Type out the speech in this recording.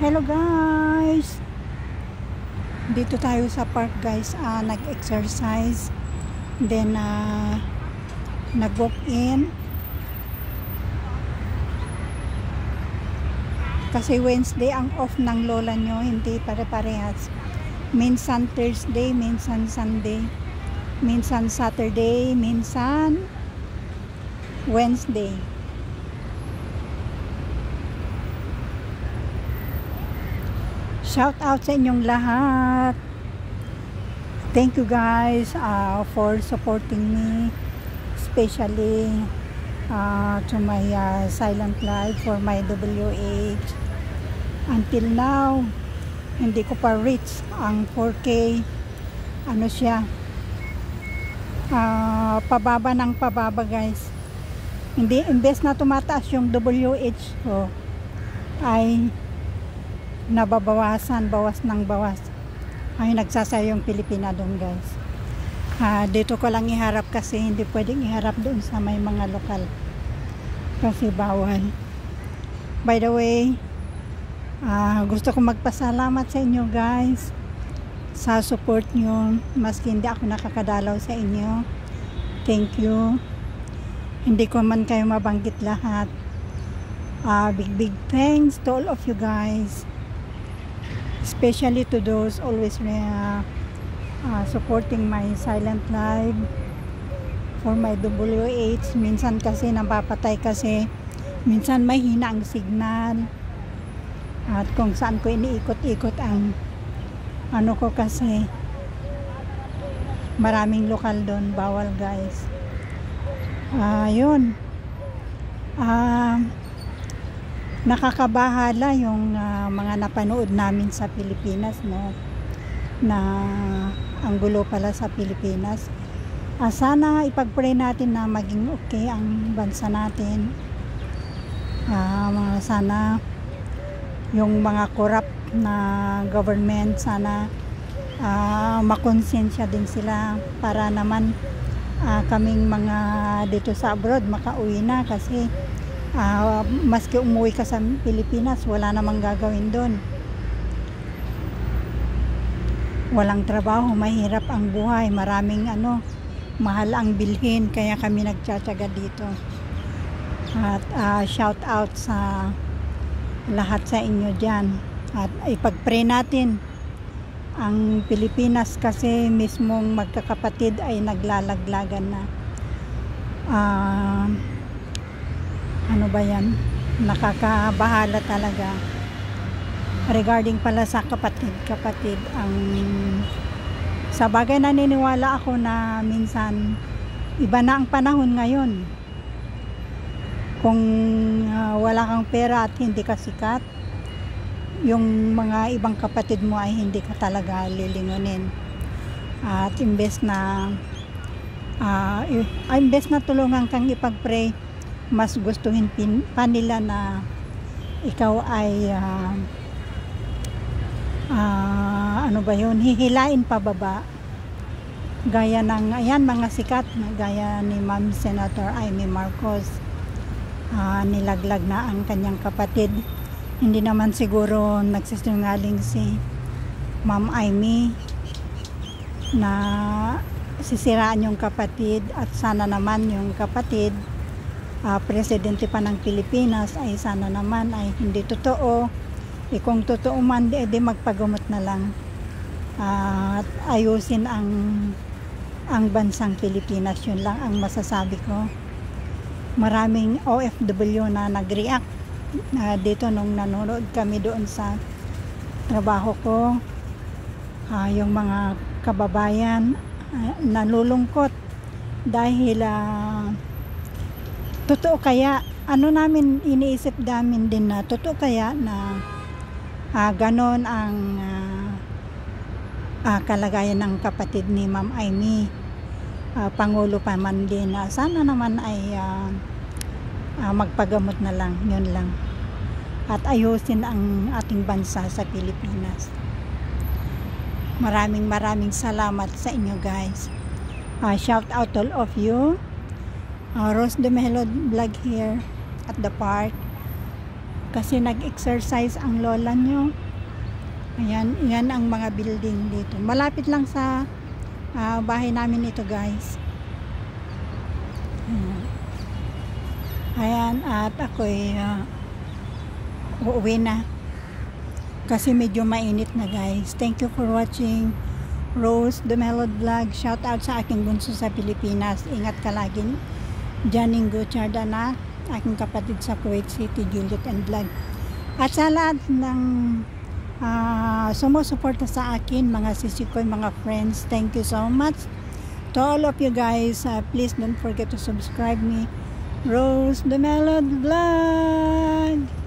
Hello guys! Dito tayo sa park guys, nag-exercise, then nag-walk in. Kasi Wednesday ang off ng lola nyo, hindi pare-parehas. Minsan Thursday, minsan Sunday, minsan Saturday, minsan Wednesday. Shout out sa inyong lahat. Thank you guys for supporting me, especially to my silent live for my WH. Until now, hindi ko pa reach ang 4K. Ano siya? Pababa ng pababa guys. Hindi, imbes na tumataas yung WH ko, ay nababawasan, bawas ng bawas. Ay nagsasayang Pilipina doon guys. Dito ko lang iharap kasi hindi pwedeng iharap doon sa may mga lokal. Kasi bawal. By the way, gusto ko magpasalamat sa inyo guys sa support nyo. Maski hindi ako nakakadalaw sa inyo. Thank you. Hindi ko man kayo mabanggit lahat. Big thanks to all of you guys. Especially to those always supporting my silent live for my WH. Minsan kasi napapatay kasi, minsan may hina ang signal, at kung saan ko iniikot-ikot ang ano ko kasi maraming lokal doon, bawal guys. Yun, nakakabahala yung mga napanood namin sa Pilipinas, no, na ang gulo pala sa Pilipinas. Sana ipag-pray natin na maging okay ang bansa natin. Sana yung mga corrupt na government, sana makonsensya din sila para naman kaming mga dito sa abroad makauwi na, kasi maski umuwi ka sa Pilipinas, wala namang gagawin doon. Walang trabaho, mahirap ang buhay, maraming mahal ang bilhin, kaya kami nagtsatsaga dito. At shout out sa lahat sa inyo dyan. At ipag-pray natin ang Pilipinas, kasi mismong magkakapatid ay naglalaglagan na. Ano ba yan? Nakakabahala talaga. Regarding pala sa kapatid, ang sa bagay naniniwala ako na minsan iba na ang panahon ngayon. Kung wala kang pera at hindi ka sikat, yung mga ibang kapatid mo ay hindi ka talaga lilingunin. At imbes na tulungan kang ipag-pray, mas gustuhin pa nila na ikaw ay hihilain pababa, gaya ng mga sikat, gaya ni Ma'am Senator Amy Marcos. Nilaglag na ang kanyang kapatid. Hindi naman siguro nagsisinungaling si Ma'am Amy na sisiraan yung kapatid, at sana naman yung kapatid presidente pa ng Pilipinas ay sana naman ay hindi totoo. Kung totoo man, di magpagamot na lang at ayusin ang bansang Pilipinas. Yun lang ang masasabi ko. Maraming OFW na nag-react dito nung nanonood kami doon sa trabaho ko. Yung mga kababayan nalulungkot dahil totoo kaya, namin iniisip namin din na totoo kaya na ganon ang kalagayan ng kapatid ni Ma'am Amy. Pangulo pa man din. Sana naman ay magpagamot na lang, yun lang. At ayusin ang ating bansa sa Pilipinas. Maraming salamat sa inyo guys. Shout out all of you. Rose de Melo vlog here at the park. Kasi nag-exercise ang lola nyo. Ayan, yan ang mga building dito. Malapit lang sa bahay namin ito, guys. Ayan, at ako'y uuwi na. Kasi medyo mainit na, guys. Thank you for watching Rose the Melod Vlog. Shout out sa aking bunso sa Pilipinas. Ingat ka lagi. Janing Gutierrez na aking kapatid sa Kuwait City, Juliet and Vlog. At sa lahat ng sumusuporta sa akin, mga sisikoy, mga friends, thank you so much. To all of you guys, please don't forget to subscribe me. Rose the Melod Vlog.